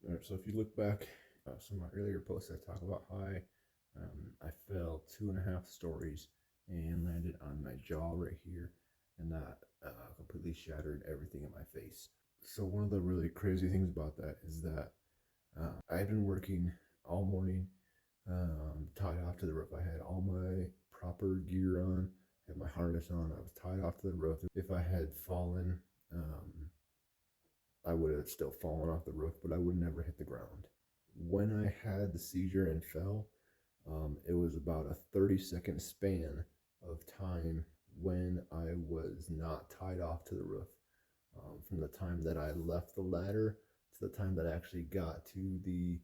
All right, so if you look back, some of my earlier posts, I talk about how I fell 2.5 stories and landed on my jaw right here, and that completely shattered everything in my face. So one of the really crazy things about that is that I had been working all morning, tied off to the roof. I had all my proper gear on, had my harness on. I was tied off to the roof. If I had fallen, um, I would have still fallen off the roof, but I would never hit the ground. When I had the seizure and fell, it was about a 30-second span of time when I was not tied off to the roof. From the time that I left the ladder to the time that I actually got to the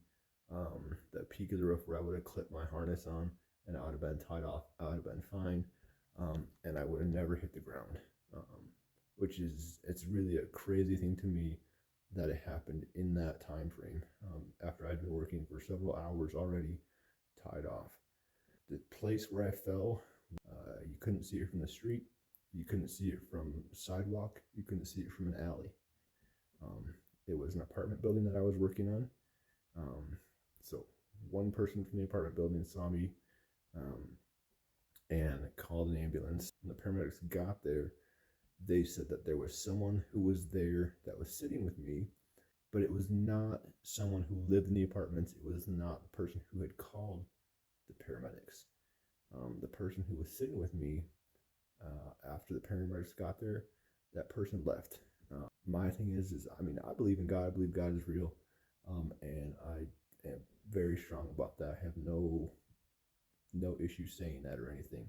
peak of the roof where I would have clipped my harness on and I would have been tied off, I would have been fine, and I would have never hit the ground. Which is it's really a crazy thing to me that it happened in that time frame after I'd been working for several hours already tied off. The place where I fell, you couldn't see it from the street, you couldn't see it from sidewalk, you couldn't see it from an alley. Um, it was an apartment building that I was working on. So one person from the apartment building saw me um, and called an ambulance. When the paramedics got there, they said that there was someone who was there that was sitting with me, but it was not someone who lived in the apartments. It was not the person who had called the paramedics. The person who was sitting with me after the paramedics got there, that person left. My thing is I mean, I believe in God. I believe God is real, and I am very strong about that. I have no issue saying that or anything,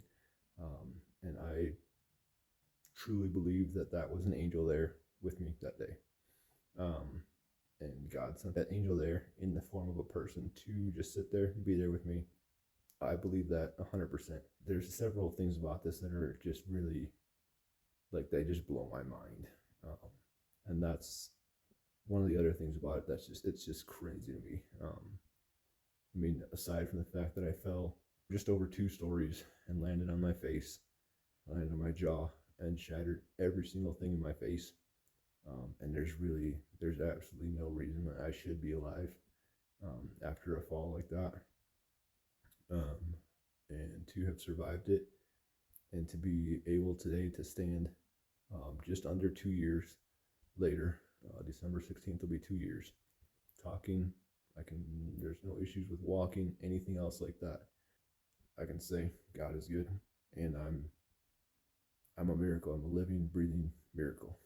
and I truly believe that that was an angel there with me that day. Um, and God sent that angel there in the form of a person to just sit there and be there with me. I believe that 100%. There's several things about this that are just really like they just blow my mind, and that's one of the other things about it that's just it's just crazy to me. I mean, aside from the fact that I fell just over 2 stories and landed on my face, landed on my jaw, and shattered every single thing in my face. And there's absolutely no reason that I should be alive after a fall like that. Um, and to have survived it and to be able today to stand just under 2 years later, December 16th will be 2 years. Talking, there's no issues with walking, anything else like that. I can say God is good and I'm a miracle. I'm a living, breathing miracle.